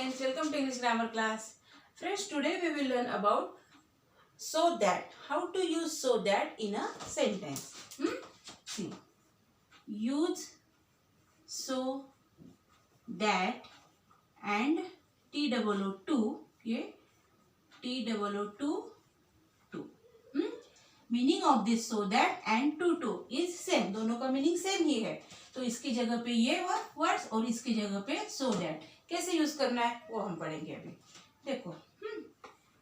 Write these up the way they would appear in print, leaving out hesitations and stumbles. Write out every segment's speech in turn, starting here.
students, welcome to English grammar class. Friends, today we will learn about so that. How to use so that in a sentence. See, use so that and TOO2. ये TOO2. Meaning of this so that and two is same. दोनों का meaning same ही है. तो इसकी जगह पे ये words और इसकी जगह पे सो दैट कैसे यूज करना है वो हम पढ़ेंगे अभी. देखो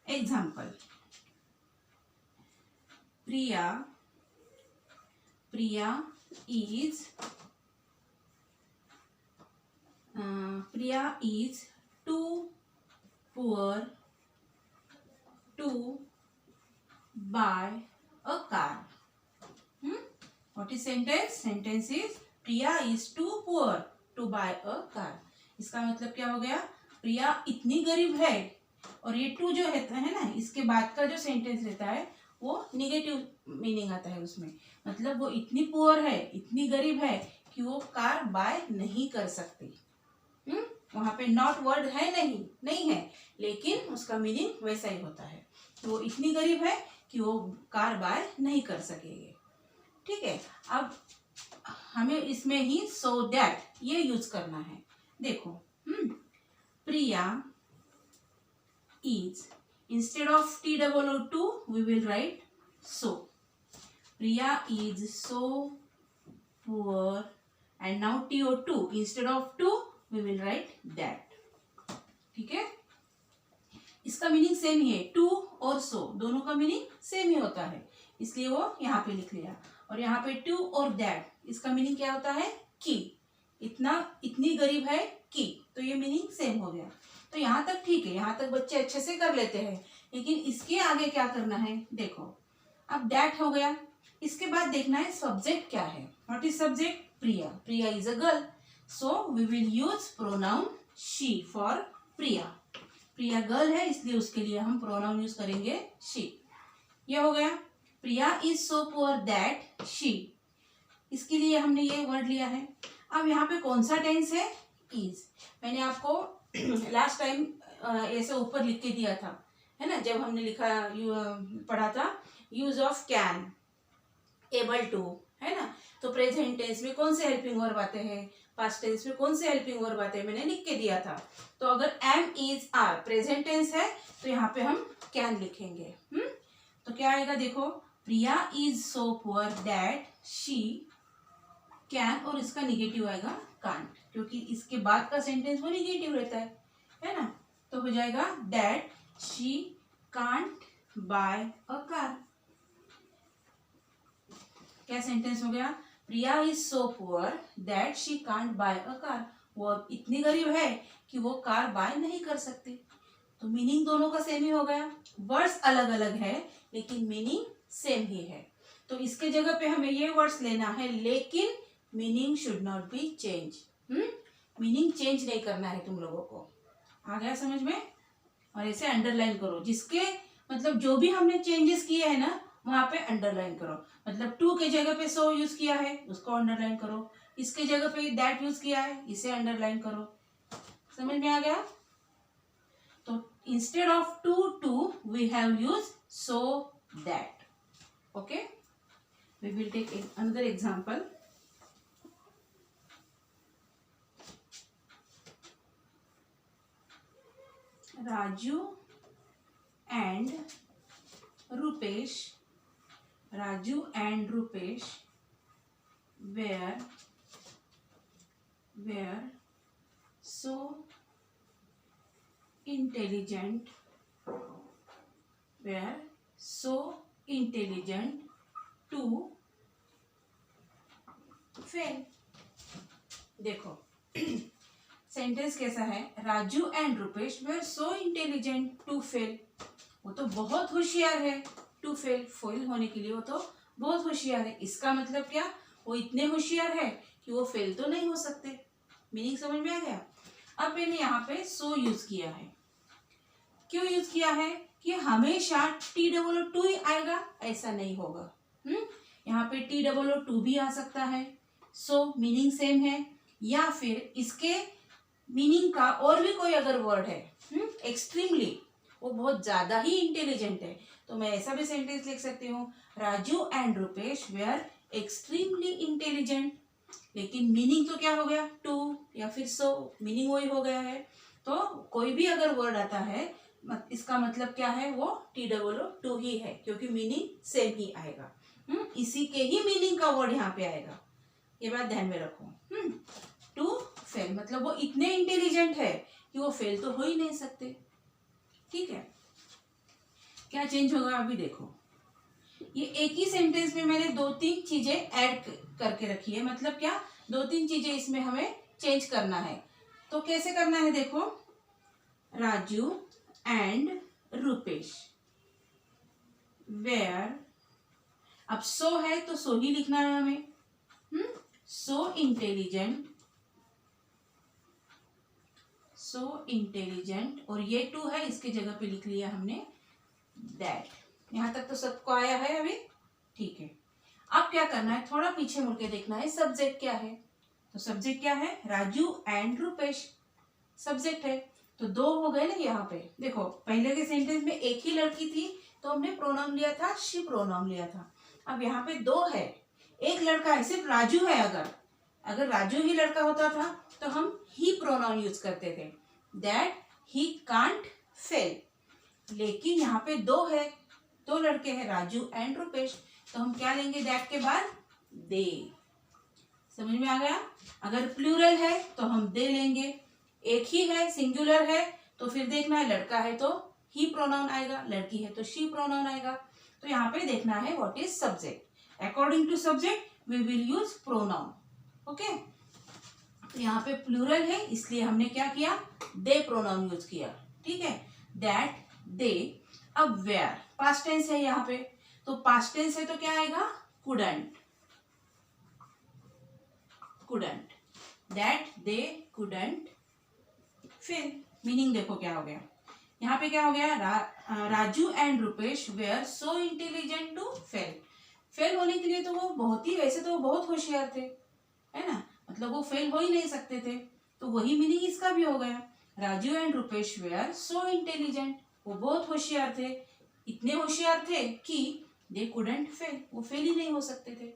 example. Priya is too poor to buy a car. What is sentence? Sentence is Priya is too poor to buy a car. इसका मतलब क्या हो गया? प्रिया इतनी गरीब है. और ये टू जो है ना, इसके बाद का जो सेंटेंस रहता है वो निगेटिव मीनिंग आता है उसमें. मतलब वो इतनी पुअर है, इतनी गरीब है कि वो कार बाय नहीं कर सकती. वहां पे नॉट वर्ड है नहीं है, लेकिन उसका मीनिंग वैसा ही होता है. वो इतनी गरीब है कि वो कार बाय नहीं कर सकेंगे. ठीक है. अब हमें इसमें ही सो दैट ये यूज करना है. देखो Priya is, instead of TOO2 we will write so. Priya is so poor and now TO2 instead of to we will write that. ठीक है. इसका मीनिंग सेम ही है. टू और सो दोनों का मीनिंग सेम ही होता है, इसलिए वो यहाँ पे लिख लिया. और यहाँ पे टू और दैट इसका मीनिंग क्या होता है कि इतनी गरीब है कि. तो ये मीनिंग सेम हो गया. तो यहाँ तक ठीक है, यहाँ तक बच्चे अच्छे से कर लेते हैं. लेकिन इसके आगे क्या करना है देखो. अब दैट हो गया. इसके बाद देखना है सब्जेक्ट क्या है. What is subject? Priya is a girl. So we will use pronoun she for Priya. Priya girl है इसलिए उसके लिए हम प्रोनाउन यूज करेंगे शी. ये हो गया. Priya is so poor that she. इसके लिए हमने ये वर्ड लिया है. अब यहाँ पे कौन सा टेंस है? इज. मैंने आपको लास्ट टाइम ऐसे ऊपर लिख के दिया था, है ना, जब हमने पढ़ा था use of can, able to, है ना. तो प्रेजेंट टेंस में कौन से हेल्पिंग वर्ब आते हैं, पास्ट टेंस में कौन से हेल्पिंग वर्ब आते हैं, मैंने लिख के दिया था. तो अगर am is are present tense है तो यहाँ पे हम कैन लिखेंगे. तो क्या आएगा देखो. Priya is so poor that she can, और इसका निगेटिव आएगा कांट, क्योंकि इसके बाद का सेंटेंस वो निगेटिव रहता है ना. तो हो जाएगा that she can't buy a car. क्या सेंटेंस हो गया? Priya is so poor that she can't buy a car. वो इतनी गरीब है कि वो कार बाय नहीं कर सकती. तो मीनिंग दोनों का सेम ही हो गया. वर्ड्स अलग अलग है लेकिन मीनिंग सेम ही है. तो इसके जगह पे हमें ये वर्ड्स लेना है, लेकिन meaning should not be change. Meaning change नहीं करना है तुम लोगों को. आ गया समझ में? और ऐसे अंडरलाइन करो. जिसके मतलब जो भी हमने चेंजेस किए हैं ना वहां पे अंडरलाइन करो. मतलब टू के जगह पे सो यूज किया है उसको अंडरलाइन करो. इसके जगह पे दैट यूज किया है इसे अंडरलाइन करो. समझ में आ गया? तो instead of to we have use so that. Okay, we will take another example. Raju and Rupesh were so intelligent to fail. देखो सेंटेंस कैसा है. Raju and Rupesh were so intelligent to fail. वो तो बहुत होशियार है टू फेल होने के लिए. वो तो बहुत होशियार है. इसका मतलब क्या? वो इतने होशियार है कि वो फेल तो नहीं हो सकते. मीनिंग समझ में आ गया? अब मैंने यहाँ पे सो यूज किया है. क्यों यूज किया है? कि हमेशा TOO2 ही आएगा ऐसा नहीं होगा. यहाँ पे TOO2 भी आ सकता है. सो मीनिंग सेम है. या फिर इसके मीनिंग का और भी कोई अगर वर्ड है एक्सट्रीमली, वो बहुत ज्यादा ही इंटेलिजेंट है, तो मैं ऐसा भी सेंटेंस लिख सकती हूँ, Raju and Rupesh were extremely intelligent. लेकिन मीनिंग तो क्या हो गया, टू या फिर सो, मीनिंग वही हो गया है। तो कोई भी अगर वर्ड आता है इसका मतलब क्या है, वो TOO ही है, क्योंकि मीनिंग सेम ही आएगा। इसी के ही मीनिंग का वर्ड यहाँ पे आएगा, ये बात ध्यान में रखो। टू फेल मतलब वो इतने इंटेलिजेंट है कि वो फेल तो हो ही नहीं सकते। ठीक है, क्या चेंज होगा अभी देखो, ये एक ही सेंटेंस में मैंने 2-3 चीजें ऐड करके रखी है, मतलब क्या, 2-3 चीजें इसमें हमें चेंज करना है। तो कैसे करना है देखो, राजू एंड रुपेश वेयर, अब सो है तो सो ही लिखना है हमें, सो इंटेलिजेंट, और ये टू है, इसके जगह पे लिख लिया हमने दैट। यहां तक तो सबको आया है अभी, ठीक है। अब क्या करना है, थोड़ा पीछे मुड़ के देखना है सब्जेक्ट क्या है। तो सब्जेक्ट क्या है, राजू एंड रुपेश सब्जेक्ट है, तो 2 हो गए ना यहाँ पे। देखो पहले के सेंटेंस में एक ही लड़की थी तो हमने प्रोनाउन लिया था, शी प्रोनाउन लिया था। अब यहाँ पे 2 है, एक लड़का है, सिर्फ राजू है। अगर राजू ही लड़का होता था तो हम ही प्रोनाउन यूज करते थे, दैट ही कांट फेल। लेकिन यहाँ पे 2 है, 2 लड़के हैं, राजू एंड रुपेश, तो हम क्या लेंगे दैट के बाद, दे। समझ में आ गया। अगर प्लूरल है तो हम दे लेंगे, एक ही है सिंगुलर है तो फिर देखना है, लड़का है तो ही प्रोनाउन आएगा, लड़की है तो शी प्रोनाउन आएगा। तो यहाँ पे देखना है what is subject, according to subject we will use pronoun. Okay, तो यहाँ पे प्लूरल है इसलिए हमने क्या किया, दे प्रोनाउन यूज किया। ठीक है, दैट, दे। अब वेयर पास्ट टेंस है यहाँ पे, तो पास्ट टेंस है तो क्या आएगा, कुडंट, दैट दे कुडंट फिर मीनिंग देखो क्या हो गया, यहाँ पे क्या हो गया, Raju and Rupesh were so intelligent to fail. Fail होने के लिए तो वो बहुत ही, वैसे तो वो बहुत होशियार थे, है ना, मतलब वो फेल हो ही नहीं सकते थे, तो वही मीनिंग इसका भी हो गया। Raju and Rupesh were so intelligent, वो बहुत होशियार थे, इतने होशियार थे कि दे कुडंट फेल, वो फेल ही नहीं हो सकते थे।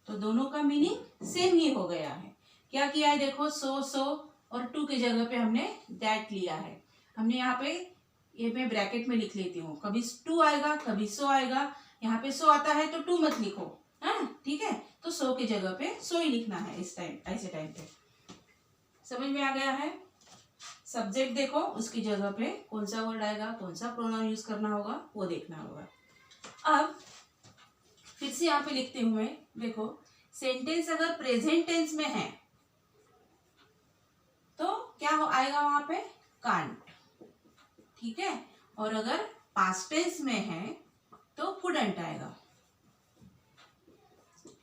तो दोनों का मीनिंग सेम ही हो गया है। क्या किया है देखो, सो और टू की जगह पे हमने दैट लिया है। हमने यहाँ पे, ये मैं ब्रैकेट में लिख लेती हूँ, कभी टू आएगा कभी सो आएगा, यहाँ पे सो आता है तो टू मत लिखो, हाँ ठीक है, तो सो की जगह पे सो ही लिखना है इस टाइम, ऐसे टाइम पे। समझ में आ गया है। सब्जेक्ट देखो उसकी जगह पे कौन सा वर्ड आएगा, कौन सा प्रोनाउन यूज करना होगा वो देखना होगा। अब फिर से यहाँ पे लिखती हूँ मैं, देखो सेंटेंस अगर प्रेजेंट टेंस में है तो क्या आएगा वहां पे, कांट, ठीक है, और अगर पास्ट टेंस में है तो कुडंट आएगा।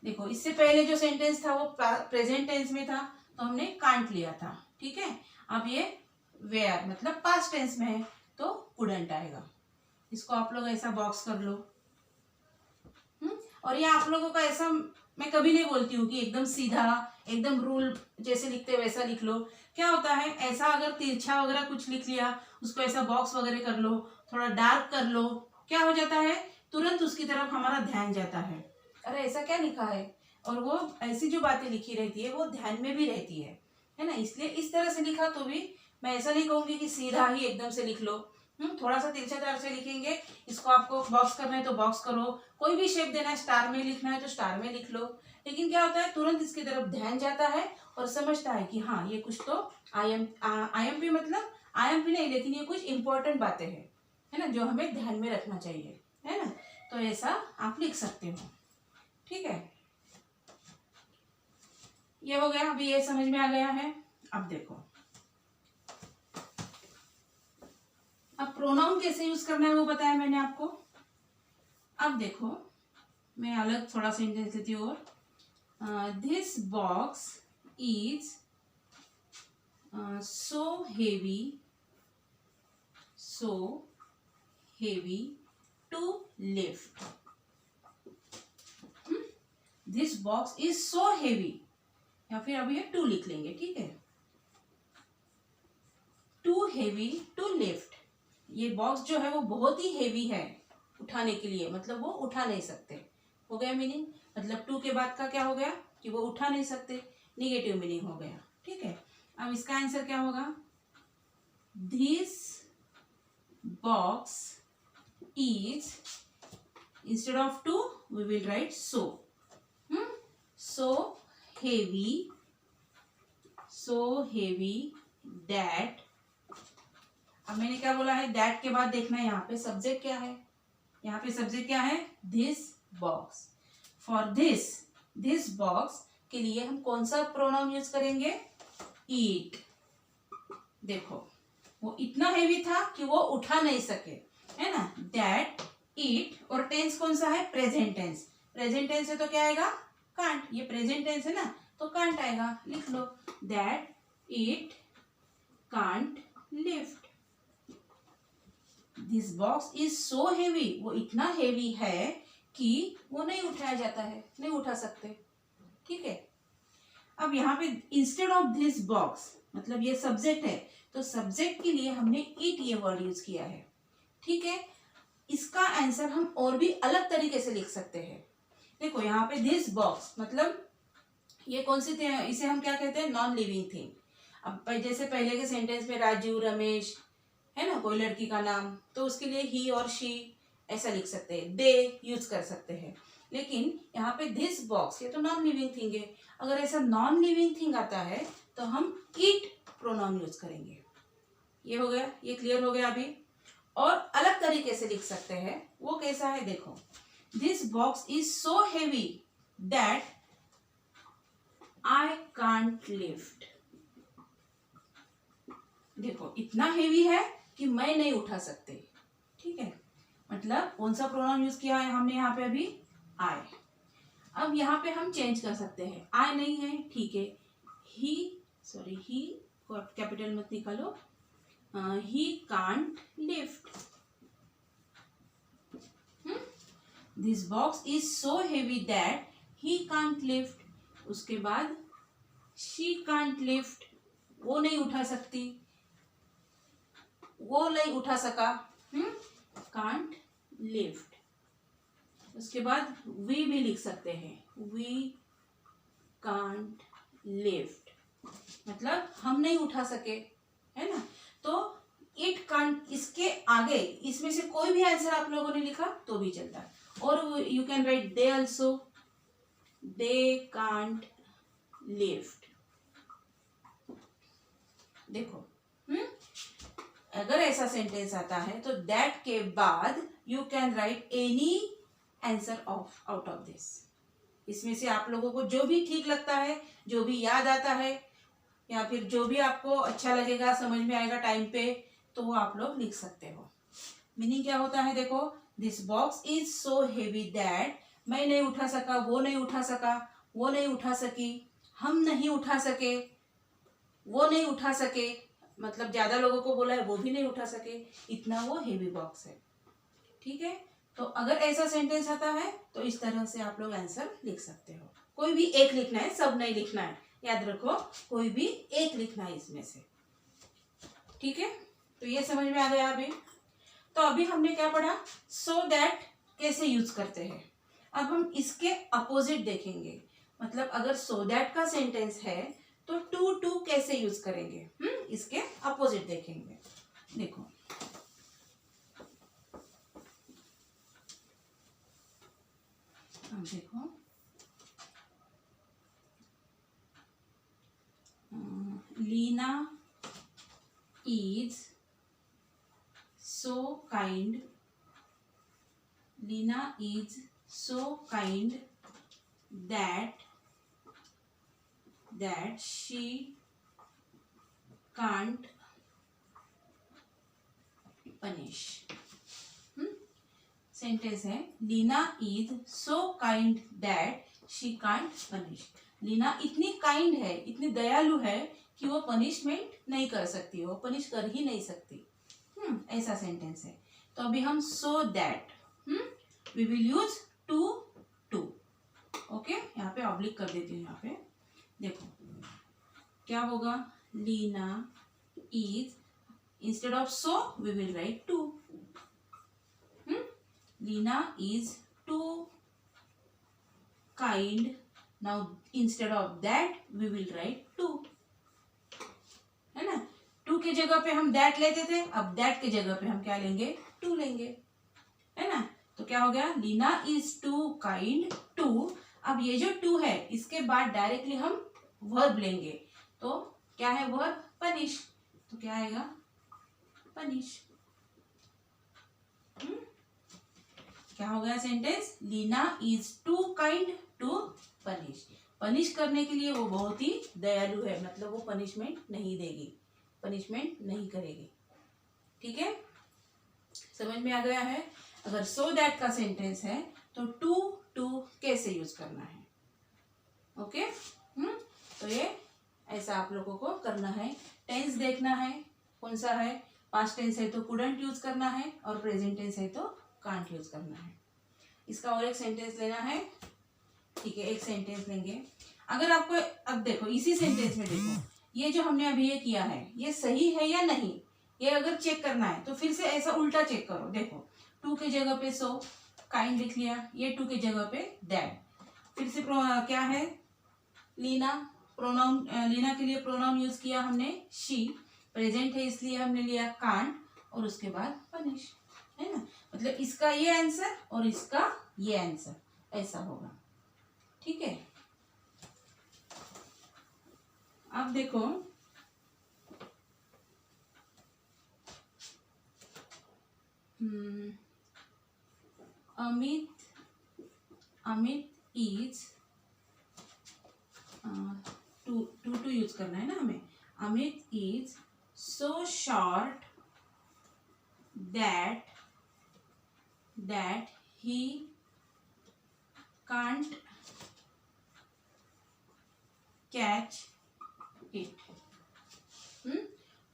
देखो इससे पहले जो सेंटेंस था वो प्रेजेंट टेंस में था तो हमने कांट लिया था, ठीक है। अब ये वेयर मतलब पास्ट टेंस में है तो कुडंट आएगा। इसको आप लोग ऐसा बॉक्स कर लो। और ये आप लोगों का ऐसा मैं कभी नहीं बोलती हूँ कि एकदम सीधा एकदम रूल जैसे लिखते वैसा लिख लो। क्या होता है, ऐसा अगर तिरछा वगैरह कुछ लिख लिया उसको ऐसा बॉक्स वगैरह कर लो, थोड़ा डार्क कर लो, क्या हो जाता है, तुरंत उसकी तरफ हमारा ध्यान जाता है, अरे ऐसा क्या लिखा है, और वो ऐसी जो बातें लिखी रहती है वो ध्यान में भी रहती है ना। इसलिए इस तरह से लिखा तो भी मैं ऐसा नहीं कहूंगी कि सीधा ही एकदम से लिख लो, थोड़ा सा तिरछा तार से लिखेंगे। इसको आपको बॉक्स करना है तो बॉक्स करो, कोई भी शेप देना है, स्टार में लिखना है तो स्टार में लिख लो। लेकिन क्या होता है, तुरंत इसकी तरफ ध्यान जाता है और समझता है कि हाँ ये कुछ तो IMP मतलब IMP नहीं, लेकिन ये कुछ इंपॉर्टेंट बातें हैं, है ना, जो हमें ध्यान में रखना चाहिए, है ना। तो ऐसा आप लिख सकते हो, ठीक है। ये हो गया, अभी ये समझ में आ गया है। अब देखो, अब प्रोनाउन कैसे यूज करना है वो बताया मैंने आपको। अब देखो मैं अलग थोड़ा सेंटेंस लेती हूँ, और this box is so heavy to lift. This box is so heavy, या फिर अभी ये टू लिख लेंगे, ठीक है। Heavy to lift. ये बॉक्स जो है वो बहुत ही हेवी है उठाने के लिए, मतलब वो उठा नहीं सकते। हो गया मीनिंग, मतलब टू के बाद का क्या हो गया कि वो उठा नहीं सकते, निगेटिव मीनिंग हो गया। ठीक है, अब इसका आंसर क्या होगा, this box is, instead of to we will write so, so heavy, so heavy that. अब मैंने क्या बोला है, दैट के बाद देखना है यहाँ पे सब्जेक्ट क्या है, यहाँ पे सब्जेक्ट क्या है, this box. For this box के लिए हम कौन सा प्रोनाउन यूज करेंगे, ईट। देखो वो इतना हेवी था कि वो उठा नहीं सके, है ना, दैट ईट। और टेंस कौन सा है, प्रेजेंट टेंस। प्रेजेंट टेंस है तो क्या आएगा, कांट। ये प्रेजेंट टेंस है ना तो कांट आएगा, लिख लो, that it can't lift. This box is so heavy, वो इतना हेवी है कि वो नहीं उठाया जाता है, नहीं उठा सकते। ठीक है, अब यहाँ पे इंस्टेड ऑफ दिस बॉक्स, मतलब ये सब्जेक्ट है तो सब्जेक्ट के लिए हमने इट ये वर्ड यूज किया है। ठीक है, इसका आंसर हम और भी अलग तरीके से लिख सकते हैं। देखो यहाँ पे दिस बॉक्स मतलब ये कौन सी थे, इसे हम क्या कहते हैं, नॉन लिविंग थिंग। अब जैसे पहले के सेंटेंस में राजू, रमेश, है ना, कोई लड़की का नाम, तो उसके लिए ही और शी ऐसा लिख सकते हैं, दे यूज कर सकते हैं। लेकिन यहाँ पे दिस बॉक्स ये तो नॉन लिविंग थिंग है। अगर ऐसा नॉन लिविंग थिंग आता है तो हम इट प्रोनाउन यूज करेंगे। ये हो गया, ये क्लियर हो गया अभी। और अलग तरीके से लिख सकते हैं, वो कैसा है देखो, this box is so heavy that I can't lift. देखो इतना हेवी है कि मैं नहीं उठा सकते। ठीक है, मतलब कौन सा प्रोनाउन यूज किया है हमने यहाँ पे अभी, आई। अब यहाँ पे हम चेंज कर सकते हैं, आई नहीं है, ठीक है, ही, सॉरी ही कैपिटल मत निकालो, he can't lift. This box is so heavy that he can't lift. उसके बाद शी कांट लिफ्ट, वो नहीं उठा सकती, वो नहीं उठा सका, कांट लिफ्ट। उसके बाद वी भी लिख सकते हैं, वी कांट लिफ्ट, मतलब हम नहीं उठा सके, है ना। तो इट कांट, इसके आगे इसमें से कोई भी आंसर आप लोगों ने लिखा तो भी चलता है। और you can right they also, they can't lift. देखो अगर ऐसा सेंटेंस आता है तो दैट के बाद you can write any answer of out of this. इसमें से आप लोगों को जो भी ठीक लगता है, जो भी याद आता है, या फिर जो भी आपको अच्छा लगेगा, समझ में आएगा टाइम पे, तो वो आप लोग लिख सकते हो। मीनिंग क्या होता है देखो, this box is so heavy that, मैं नहीं उठा सका, वो नहीं उठा सका, वो नहीं उठा सकी, हम नहीं उठा सके, वो नहीं उठा सके, मतलब ज्यादा लोगों को बोला है वो भी नहीं उठा सके, इतना वो हेवी बॉक्स है। ठीक है, तो अगर ऐसा सेंटेंस आता है तो इस तरह से आप लोग आंसर लिख सकते हो। कोई भी एक लिखना है, सब नहीं लिखना है, याद रखो, कोई भी एक लिखना है इसमें से। ठीक है, तो ये समझ में आ गया अभी। तो अभी हमने क्या पढ़ा, सो दैट कैसे यूज करते हैं। अब हम इसके अपोजिट देखेंगे, मतलब अगर सो दैट का सेंटेंस है तो टू टू कैसे यूज करेंगे, इसके अपोजिट देखेंगे। देखो देखो, Leena is so kind, Leena is so kind that she can't punish। Sentence है, Leena is so kind that she can't punish. Leena इतनी काइंड है, इतनी दयालु है कि वो पनिशमेंट नहीं कर सकती, वो पनिश कर ही नहीं सकती। ऐसा सेंटेंस है। तो अभी हम so that we will use too to. Okay, यहाँ पे ऑब्लिक कर देती हूँ। यहाँ पे देखो क्या होगा, Leena is, Instead of so, we will write too. Lina is too kind. Now instead of that, we will write too. है ना? टू के जगह पे हम दैट लेते थे, अब दैट के जगह पे हम क्या लेंगे? टू लेंगे, है ना? तो क्या हो गया? Leena is too kind to. अब ये जो टू है इसके बाद डायरेक्टली हम वर्ब लेंगे. तो क्या है वर्ब? पनिश. तो क्या आएगा? पनिश. क्या हो गया sentence? Leena is too kind to punish. Punish करने के लिए वो बहुत ही दयालु है, मतलब वो पनिशमेंट नहीं देगी, पनिशमेंट नहीं करेगी. ठीक है, समझ में आ गया है? अगर सो दैट का सेंटेंस है तो टू टू कैसे यूज करना है. ओके. तो ये ऐसा आप लोगों को करना है. टेंस देखना है कौन सा है. पास्ट टेंस है तो कुडंट यूज करना है, और प्रेजेंट टेंस है तो कांट यूज करना है. इसका और एक सेंटेंस लेना है. ठीक है, एक सेंटेंस लेंगे. अगर आपको अब देखो इसी सेंटेंस में देखो, ये जो हमने अभी ये किया है ये सही है या नहीं, ये अगर चेक करना है तो फिर से ऐसा उल्टा चेक करो. देखो टू के जगह पे सो काइंड लिख लिया, ये टू के जगह पे दैट. फिर से क्या है? लीना. प्रोनाउन, लीना के लिए प्रोनाउन यूज किया हमने शी. प्रेजेंट है इसलिए हमने लिया कांट, और उसके बाद पनिश, है ना? मतलब इसका ये आंसर और इसका ये आंसर ऐसा होगा. ठीक है. अब देखो अमित इज टू यूज करना है ना हमें. Amit is so short that he can't catch it.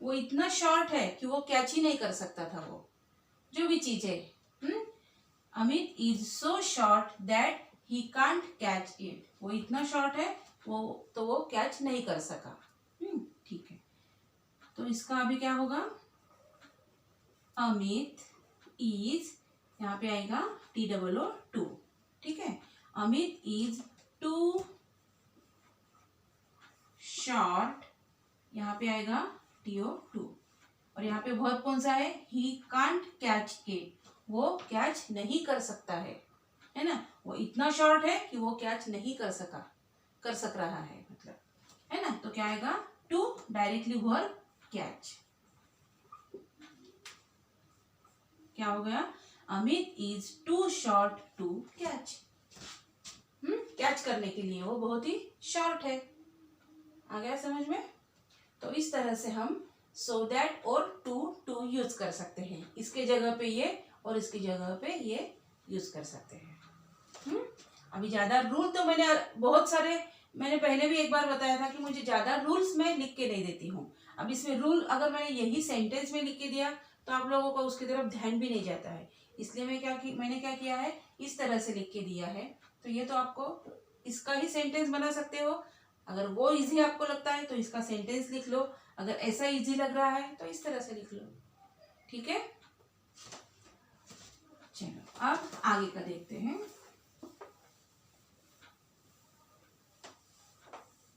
वो इतना शॉर्ट है कि वो कैच ही नहीं कर सकता था वो जो भी चीज है. Amit is so short that he can't catch it. वो इतना शॉर्ट है वो कैच नहीं कर सका. ठीक है, तो इसका अभी क्या होगा? अमित इज, यहाँ पे आएगा TOO टू. ठीक है, अमित इज टू शॉर्ट, यहाँ पे आएगा TO2. और यहाँ पे वर्ब कौन सा है? He can't catch it. वो कैच नहीं कर सकता है ना? वो इतना शॉर्ट है कि वो कैच नहीं कर सक रहा है, मतलब, है ना? तो क्या आएगा? To directly verb catch. क्या हो गया? Amit is too short to catch. Catch करने के लिए वो बहुत ही शॉर्ट है. आ गया समझ में? तो इस तरह से हम सो दैट और टू यूज कर सकते हैं. इसके जगह पे ये और इसकी जगह पे ये यूज कर सकते हैं. अभी ज्यादा रूल तो मैंने पहले भी एक बार बताया था कि मुझे ज्यादा रूल्स मैं लिख के नहीं देती हूँ. अब इसमें रूल अगर मैंने यही सेंटेंस में लिख के दिया तो आप लोगों का उसकी तरफ ध्यान भी नहीं जाता है. इसलिए मैंने क्या किया है, इस तरह से लिख के दिया है. तो ये तो आपको इसका ही सेंटेंस बना सकते हो. अगर वो इजी आपको लगता है तो इसका सेंटेंस लिख लो. अगर ऐसा इजी लग रहा है तो इस तरह से लिख लो. ठीक है, चलो अब आगे का देखते हैं.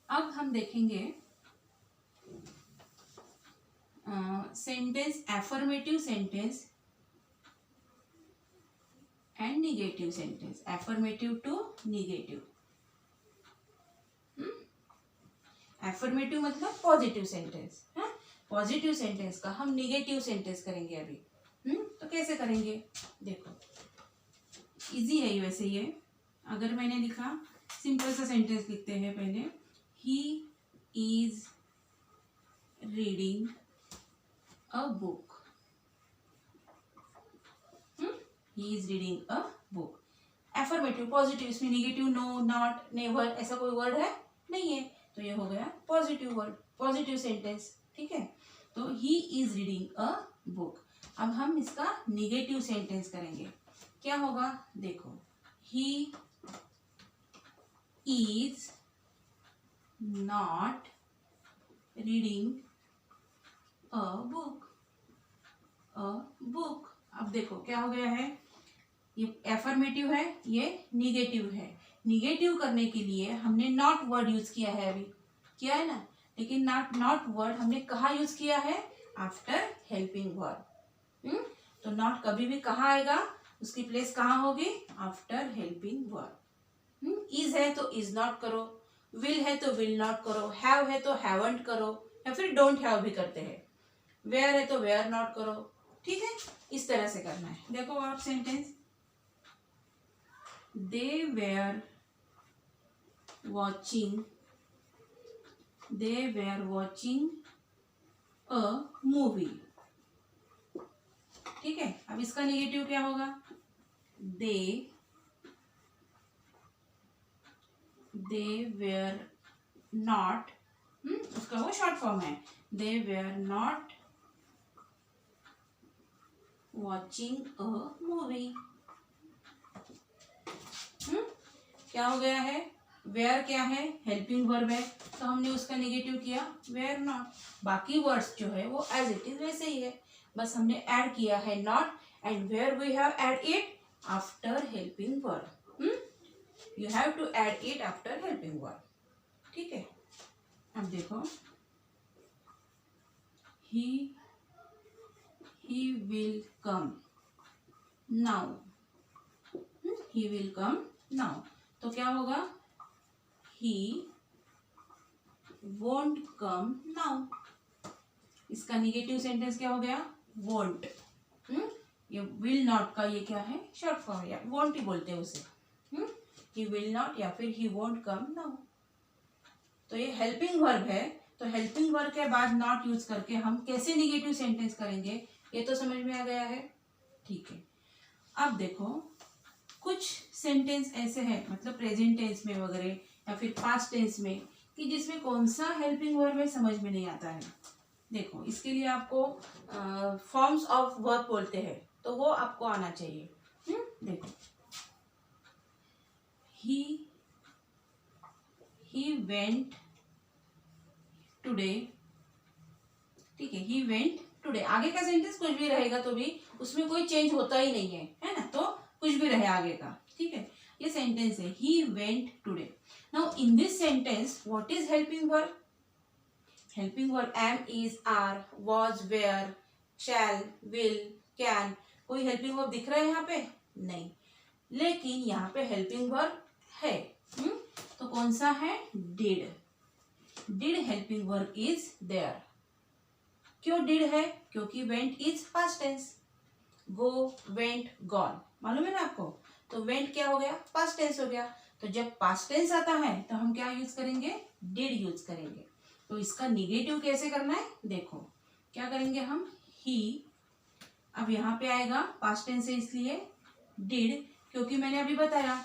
अब हम देखेंगे sentence, affirmative sentence and negative sentence. Affirmative to negative. Affirmative मतलब पॉजिटिव सेंटेंस. पॉजिटिव सेंटेंस का हम निगेटिव सेंटेंस करेंगे अभी. तो कैसे करेंगे? देखो इजी है वैसे ये. अगर मैंने लिखा, सिंपल सा सेंटेंस लिखते हैं पहले. He is reading a book. He is reading a book. Affirmative positive. इसमें निगेटिव नो, नॉट, नेवर ऐसा कोई वर्ड है नहीं है. तो ये हो गया पॉजिटिव वर्ड, पॉजिटिव सेंटेंस. ठीक है, तो he is reading a book. अब हम इसका निगेटिव सेंटेंस करेंगे. क्या होगा? देखो, he is not reading a book. A book. अब देखो क्या हो गया है, ये एफर्मेटिव है, ये निगेटिव है। निगेटिव करने के लिए हमने नॉट वर्ड यूज किया है, अभी किया है ना, लेकिन नॉट वर्ड हमने कहाँ यूज किया है, आफ्टर हेल्पिंग वर्ब। तो नॉट कभी भी कहाँ आएगा, उसकी प्लेस कहाँ होगी, आफ्टर हेल्पिंग वर्ब। इज है तो इज नॉट करो, विल है तो विल नॉट करो, हैव है तो हैवंट करो, या फिर डोंट हैव भी करते हैं। वेयर है तो वेयर नॉट करो, ठीक है, इस तरह से करना है। देखो आप sentence, they were watching a movie। ठीक है, अब इसका नेगेटिव क्या होगा, they were not, उसका वो शॉर्ट फॉर्म है, they were not watching a movie। क्या हो गया है, वेयर क्या है, हेल्पिंग वर्ब है, तो हमने उसका नेगेटिव किया वेयर नॉट। बाकी वर्ड्स जो है वो एज इट इज वैसे ही है, बस हमने ऐड किया है not, and where we have add it after helping verb. You have to add it after helping verb, ठीक है। अब देखो, he will come now, he will come now, तो क्या होगा, ही वोंट कम नाउ। इसका निगेटिव सेंटेंस क्या हो गया, वोंट। ये विल नॉट का ये क्या है, शॉर्ट फॉर्म है, वोंट ही बोलते हैं उसे। ही विल नॉट या फिर ही वोंट कम नाउ। तो ये हेल्पिंग वर्ब है, तो हेल्पिंग वर्ब के बाद नॉट यूज करके हम कैसे निगेटिव सेंटेंस करेंगे, ये तो समझ में आ गया है, ठीक है। अब देखो, कुछ सेंटेंस ऐसे हैं, मतलब प्रेजेंट टेंस में वगैरह या फिर पास्ट टेंस में, कि जिसमें कौन सा हेल्पिंग वर्ब है समझ में नहीं आता है। देखो, इसके लिए आपको फॉर्म्स ऑफ वर्ब बोलते हैं, तो वो आपको आना चाहिए। देखो, ही वेंट टुडे, ठीक है, ही वेंट टुडे, आगे का सेंटेंस कुछ भी रहेगा तो भी उसमें कोई चेंज होता ही नहीं है ना, तो कुछ भी रहे आगे का, ठीक है। ये सेंटेंस है, he went today. Now in this sentence what is helping verb, helping verb am, is, are, was, were, shall, will, can, कोई हेल्पिंग वर्ब दिख रहा है यहाँ पे, नहीं, लेकिन यहाँ पे हेल्पिंग वर्ब है। तो कौन सा है, did. Did helping verb is there. क्यों डिड है, क्योंकि went is past tense, go, went, gone, मालूम है ना आपको, तो वेंट क्या हो गया, पास्ट टेंस हो गया। तो जब पास्ट टेंस आता है तो हम क्या यूज करेंगे, डिड यूज करेंगे। तो इसका निगेटिव कैसे करना है, देखो क्या करेंगे हम, ही, अब यहाँ पे आएगा पास्ट टेंस है इसलिए डिड, क्योंकि मैंने अभी बताया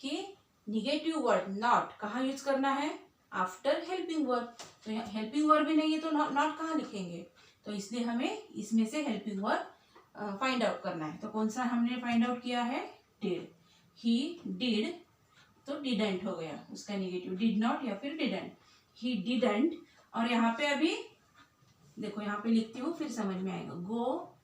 कि निगेटिव वर्ड नॉट कहाँ यूज करना है, आफ्टर हेल्पिंग वर्ब। तो हेल्पिंग वर्ब भी नहीं है तो नॉट कहाँ लिखेंगे, तो इसलिए हमें इसमें से हेल्पिंग वर्ब फाइंड आउट करना है। तो कौन सा हमने फाइंड आउट किया है, डिड। ही डिड, तो डिडंट हो गया उसका निगेटिव, डिड नॉट या फिर डिडंट, ही डिडंट। और यहाँ पे अभी देखो, यहाँ पे लिखती हूँ फिर समझ में आएगा, गो,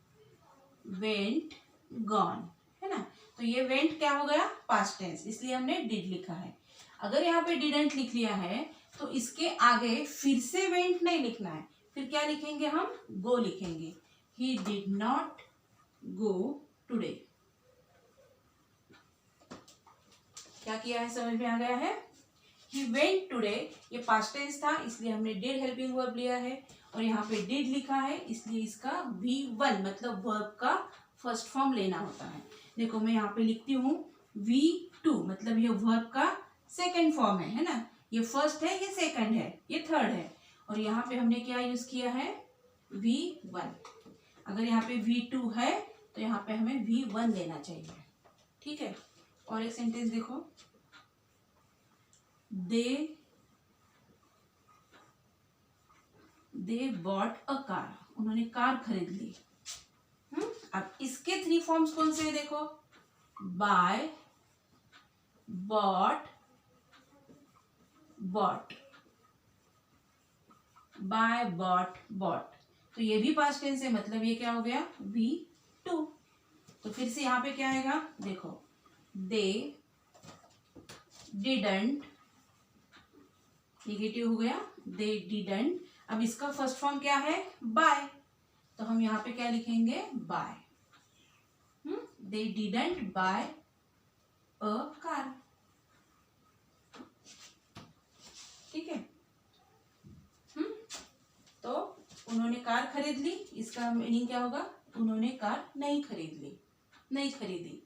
वेंट, गॉन, है ना। तो ये वेंट क्या हो गया, पास्ट टेंस, इसलिए हमने डिड लिखा है। अगर यहाँ पे डिडंट लिख लिया है तो इसके आगे फिर से वेंट नहीं लिखना है, फिर क्या लिखेंगे हम, गो लिखेंगे, he did not go today. क्या किया है, समझ में आ गया है। ही वेंट टुडे, ये पास्ट टेंस था इसलिए हमने डिड हेल्पिंग वर्ब लिया है, और यहाँ पे डिड लिखा है इसलिए इसका V1 मतलब वर्ब का फर्स्ट फॉर्म लेना होता है। देखो मैं यहाँ पे लिखती हूँ V2 मतलब ये वर्ब का सेकंड फॉर्म है ना, ये फर्स्ट है, ये सेकंड है, ये थर्ड है, और यहाँ पे हमने क्या यूज किया है, V1। अगर यहाँ पे V2 है तो यहाँ पे हमें V1 लेना चाहिए, ठीक है। और एक सेंटेंस देखो, दे बॉट अ कार, उन्होंने कार खरीद ली। अब इसके 3 फॉर्म्स कौन से हैं, देखो, buy, bought, bought, buy, bought, bought. तो ये भी पास्ट टेंस है, मतलब ये क्या हो गया V2। तो फिर से यहाँ पे क्या आएगा, देखो दे डिडंट, निगेटिव हो गया, दे डिडंट। अब इसका फर्स्ट फॉर्म क्या है, बाय, तो हम यहाँ पे क्या लिखेंगे, buy. They didn't buy a car, ठीक है। तो उन्होंने कार खरीद ली, इसका मीनिंग क्या होगा, उन्होंने कार नहीं खरीद ली, नहीं खरीदी,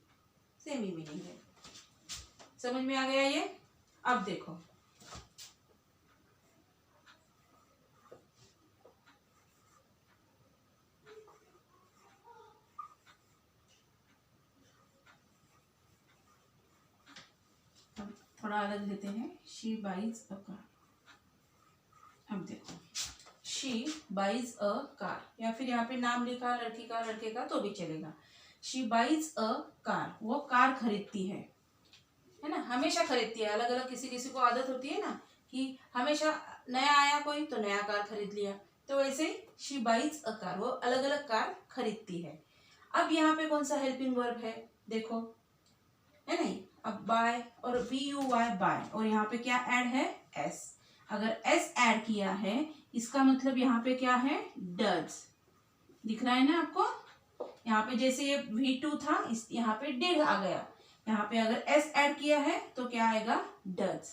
सेम ही मीनिंग है। समझ में आ गया ये। अब देखो अब थोड़ा अलग लेते हैं, शी बाइज अ कार। अब देखो शी बाइज अ कार, या फिर यहाँ पे नाम लिखा लड़की का लड़के का तो भी चलेगा। शी बाइज अ कार, वो कार खरीदती है ना, हमेशा खरीदती है। अलग अलग किसी किसी को आदत होती है ना कि हमेशा नया आया कोई तो नया कार खरीद लिया, तो वैसे शी बाइज अ कार, वो अलग अलग कार खरीदती है। अब यहाँ पे कौन सा हेल्पिंग वर्ब है, देखो, है नहीं। अब बाय और BUY बाय, और यहाँ पे क्या ऐड है, S। अगर S ऐड किया है, इसका मतलब यहाँ पे क्या है, डज। दिख रहा है ना आपको, यहाँ पे जैसे ये V2 था, इस यहाँ पे डिड आ गया। यहाँ पे अगर S ऐड किया है तो क्या आएगा, डज।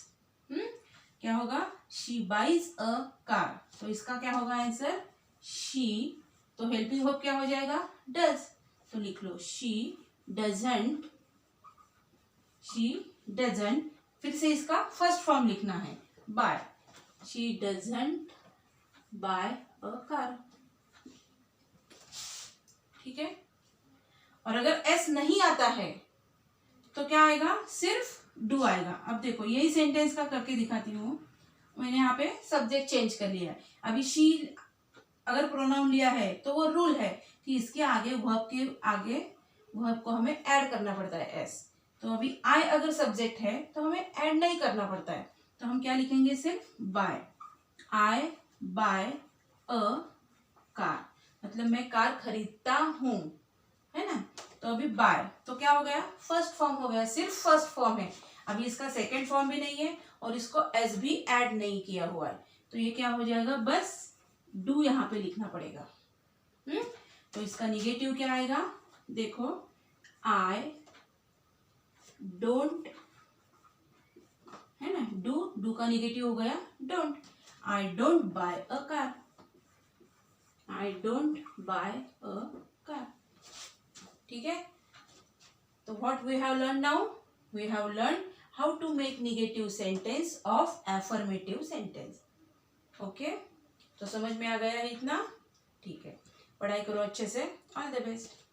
क्या होगा, शी बाइज अ कार, तो इसका क्या होगा आंसर, शी। तो हेल्पिंग वर्ब क्या हो जाएगा, डज। तो लिख लो शी डजंट, शी डजंट। फिर से इसका फर्स्ट फॉर्म लिखना है, buy, she doesn't buy a car, ठीक है। और अगर S नहीं आता है तो क्या आएगा, सिर्फ डू आएगा। अब देखो यही सेंटेंस का करके दिखाती हूँ, मैंने यहाँ पे सब्जेक्ट चेंज कर लिया है। अभी शी अगर प्रोनाउन लिया है तो वो रूल है कि इसके आगे वर्ब के आगे वर्ब को हमें ऐड करना पड़ता है S। तो अभी I अगर सब्जेक्ट है तो हमें ऐड नहीं करना पड़ता है, तो हम क्या लिखेंगे, सिर्फ buy. I buy a car, मतलब मैं कार खरीदता हूँ, है ना। तो अभी बाय तो क्या हो गया, फर्स्ट फॉर्म हो गया, सिर्फ फर्स्ट फॉर्म है। अभी इसका सेकंड फॉर्म भी नहीं है और इसको एस भी ऐड नहीं किया हुआ है, तो ये क्या हो जाएगा, बस डू यहाँ पे लिखना पड़ेगा। तो इसका निगेटिव क्या आएगा, देखो आई डोंट, है ना, डू का निगेटिव हो गया don't. I don't buy a car, I don't buy a car, ठीक है। तो what we have learn now, we have learn how to make negative sentence of affirmative sentence. Okay, तो समझ में आ गया है इतना, ठीक है। पढ़ाई करो अच्छे से, ऑल द बेस्ट।